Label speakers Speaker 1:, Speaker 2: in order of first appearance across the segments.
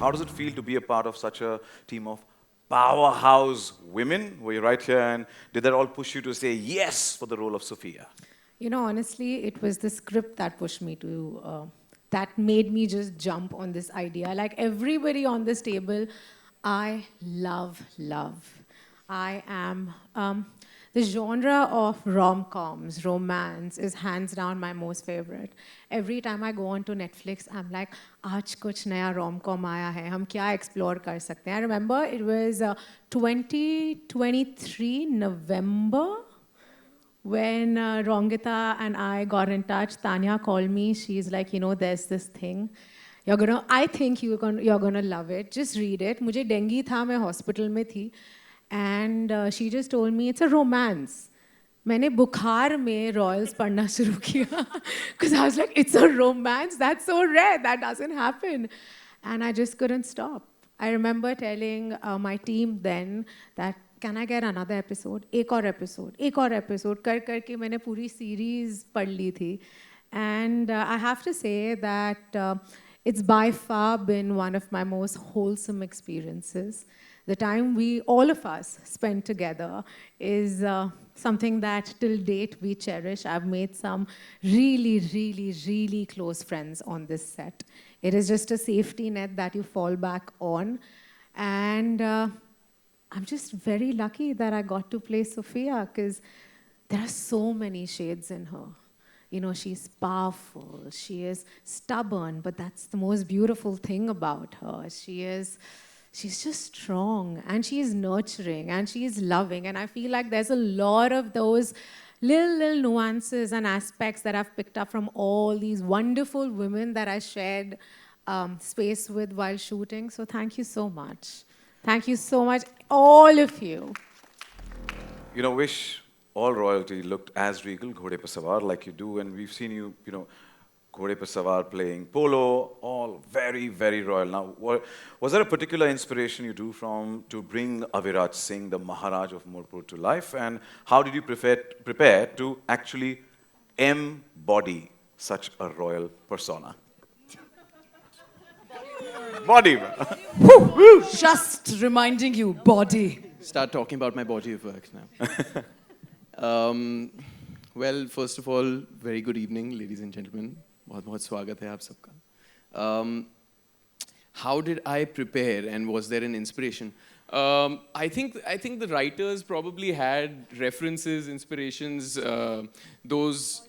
Speaker 1: How does it feel to be a part of such a team of powerhouse women? Were you right here, and did that all push you to say yes for the role of Sophia?
Speaker 2: You know, honestly, it was the script that pushed me to, that made me just jump on this idea. Like everybody on this table, I love. I am, the genre of rom-coms, romance, is hands down my most favorite. Every time I go onto Netflix, I'm like, आज कुछ नया rom-com आया है, हम क्या explore कर सकते हैं? I remember it was 2023 November, when Rongita and I got in touch. Tanya called me. She's like, you know, there's this thing. I think you're gonna love it. Just read it. मुझे dengue था, मैं hospital में थी. And she just told me it's a romance. मैंने बुखार में Royals पढ़ना शुरू किया. Because I was like, it's a romance? That's so rare. That doesn't happen. And I just couldn't stop. I remember telling my team then that, can I get another episode? एक और episode कर करके मैंने पूरी series पढ़ ली थी. And I have to say that it's by far been one of my most wholesome experiences. The time all of us spent together is something that till date we cherish. I've made some really close friends on this set. It is just a safety net that you fall back on. And I'm just very lucky that I got to play Sophia, because there are so many shades in her. You know, she's powerful, she is stubborn, but that's the most beautiful thing about her. She's just strong, and she is nurturing, and she is loving. And I feel like there's a lot of those little nuances and aspects that I've picked up from all these wonderful women that I shared space with while shooting. So thank you so much. Thank you so much, all of you.
Speaker 1: You know, wish all royalty looked as regal, Ghode Pe Sawar, like you do, and we've seen you, you know, Ghode Pe Sawar playing polo, all very royal. Now, was there a particular inspiration you drew from to bring Aviraj Singh, the Maharaj of Morpur, to life, and how did you prepare to actually embody such a royal persona? Body.
Speaker 3: Just reminding you, body. Start talking about my body of work now. Well, first of all, very good evening, ladies and gentlemen. बहुत स्वागत है आप सबका. How did I prepare, and was there an inspiration? I think the writers probably had references, inspirations, those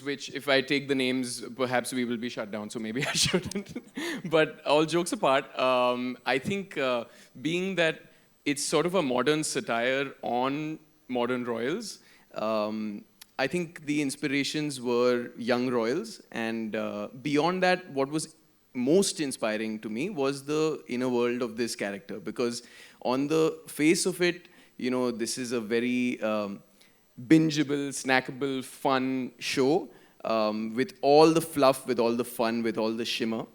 Speaker 3: which, if I take the names, perhaps we will be shut down, so maybe I shouldn't. But all jokes apart, I think being that it's sort of a modern satire on modern royals, I think the inspirations were young royals, and beyond that, what was most inspiring to me was the inner world of this character, because on the face of it, you know, this is a very bingeable, snackable, fun show with all the fluff, with all the fun, with all the shimmer.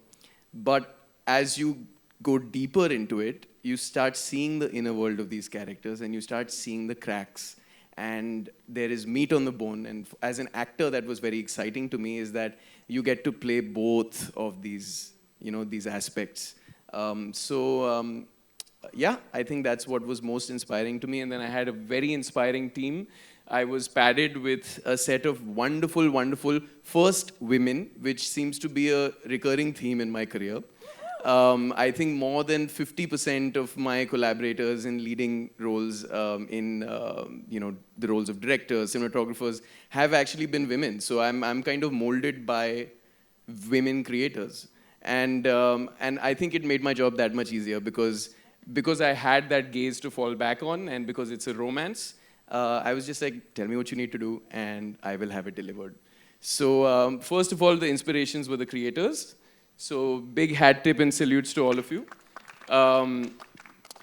Speaker 3: But as you go deeper into it, you start seeing the inner world of these characters, and you start seeing the cracks. And there is meat on the bone. And as an actor, that was very exciting to me, is that you get to play both of these, you know, these aspects. Yeah, I think that's what was most inspiring to me. And then I had a very inspiring team. I was padded with a set of wonderful first women, which seems to be a recurring theme in my career. I think more than 50% of my collaborators in leading roles in you know, the roles of directors, cinematographers, have actually been women. So I'm kind of molded by women creators. And I think it made my job that much easier, because I had that gaze to fall back on, and because it's a romance, I was just like, tell me what you need to do, and I will have it delivered. So first of all, the inspirations were the creators. So big hat tip and salutes to all of you.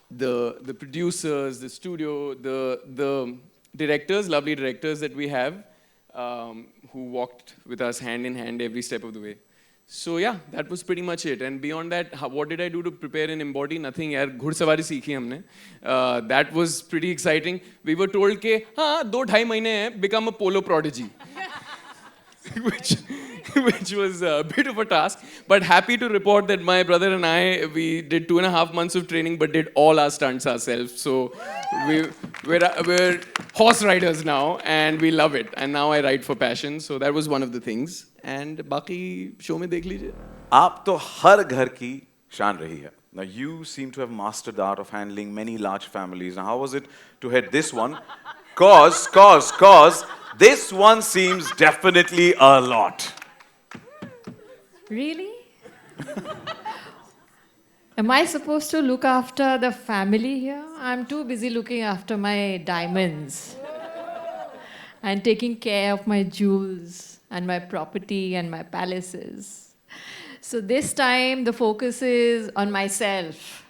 Speaker 3: The producers, the studio, the directors, lovely directors that we have, who walked with us hand in hand every step of the way. So yeah, that was pretty much it. And beyond that, what did I do to prepare and embody? Nothing. यार घुड़सवारी सीखी हमने. That was pretty exciting. We were told कि हाँ 2-2.5 महीने हैं, become a polo prodigy. which was a bit of a task. But happy to report that my brother and I, we did 2.5 months of training, but did all our stunts ourselves. So we're horse riders now, and we love it. And now I ride for passion. So that was one of the things. And बाकी show में देख लीजिए.
Speaker 1: आप तो हर घर की शान रही है. Now you seem to have mastered the art of handling many large families. Now how was it to head this one? Cause this one seems definitely a lot.
Speaker 4: Really? Am I supposed to look after the family here? I'm too busy looking after my diamonds and taking care of my jewels and my property and my palaces. So this time the focus is on myself.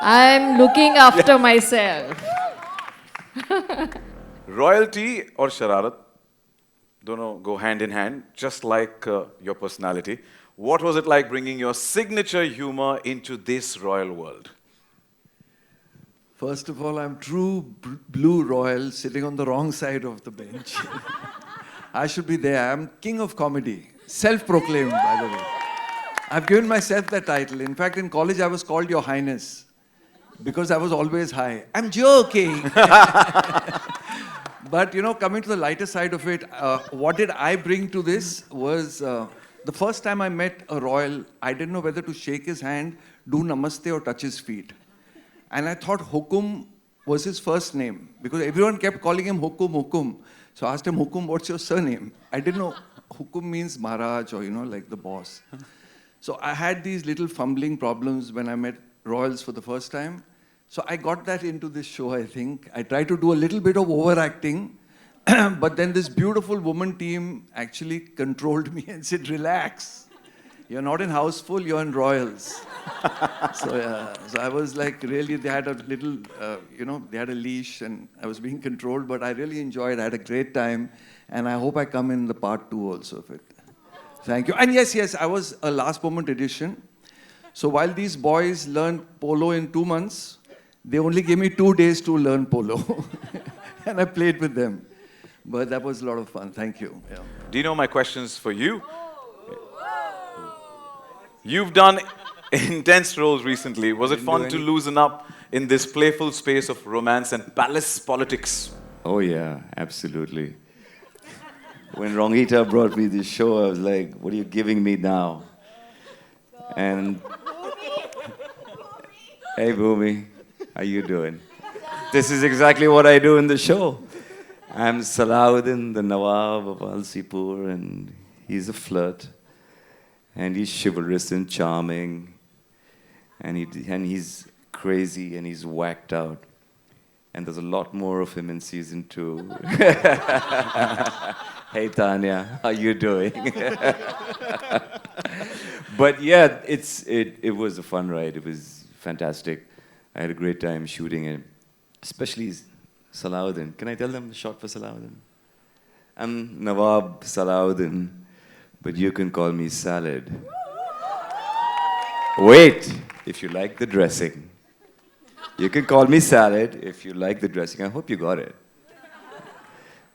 Speaker 4: I'm looking after myself.
Speaker 1: Royalty or shararat, dono go hand in hand, just like your personality. What was it like bringing your signature humor into this royal world?
Speaker 5: First of all, I'm true blue royal sitting on the wrong side of the bench. I should be there. I'm king of comedy. Self-proclaimed, by the way. I've given myself that title. In fact, in college, I was called Your Highness because I was always high. I'm joking. But, you know, coming to the lighter side of it, what did I bring to this was the first time I met a royal, I didn't know whether to shake his hand, do namaste or touch his feet. And I thought Hukum was his first name because everyone kept calling him Hukum, Hukum. So I asked him, Hukum, what's your surname? I didn't know Hukum means Maharaj or, you know, like the boss. So I had these little fumbling problems when I met royals for the first time. So I got that into this show, I think. I tried to do a little bit of overacting, but then this beautiful woman team actually controlled me and said, relax. You're not in Houseful, you're in Royals. So I was like, really, they had a little, they had a leash and I was being controlled, but I really enjoyed it. I had a great time. And I hope I come in the part 2 also of it. Thank you. And yes, I was a last moment addition. So while these boys learned polo in 2 months, they only gave me 2 days to learn polo. And I played with them. But that was a lot of fun. Thank you. Yeah.
Speaker 1: Do you know my questions for you? You've done intense roles recently. Was it fun to loosen up in this playful space of romance and palace politics?
Speaker 6: Oh yeah, absolutely. When Rongita brought me this show, I was like, what are you giving me now? And hey Bhumi, how you doing? This is exactly what I do in the show. I'm Salahuddin, the Nawab of Alsipur, and he's a flirt. And he's chivalrous and charming. And he's crazy and he's whacked out. And there's a lot more of him in season 2. Hey Tanya, how you doing? But yeah, it was a fun ride. It was fantastic. I had a great time shooting it, especially Salahuddin. Can I tell them the short for Salahuddin? I'm Nawab Salahuddin, but you can call me Salad. Wait, if you like the dressing. You can call me Salad if you like the dressing. I hope you got it.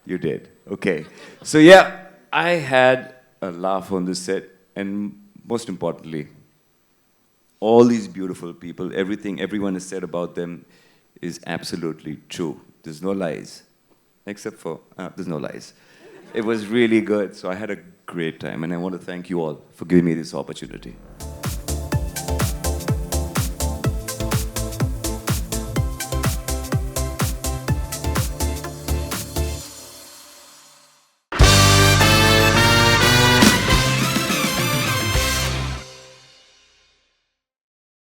Speaker 6: You did. Okay. So yeah, I had a laugh on the set, and most importantly, all these beautiful people, everything everyone has said about them is absolutely true. There's no lies. Except for, there's no lies. It was really good, so I had a great time, and I want to thank you all for giving me this opportunity.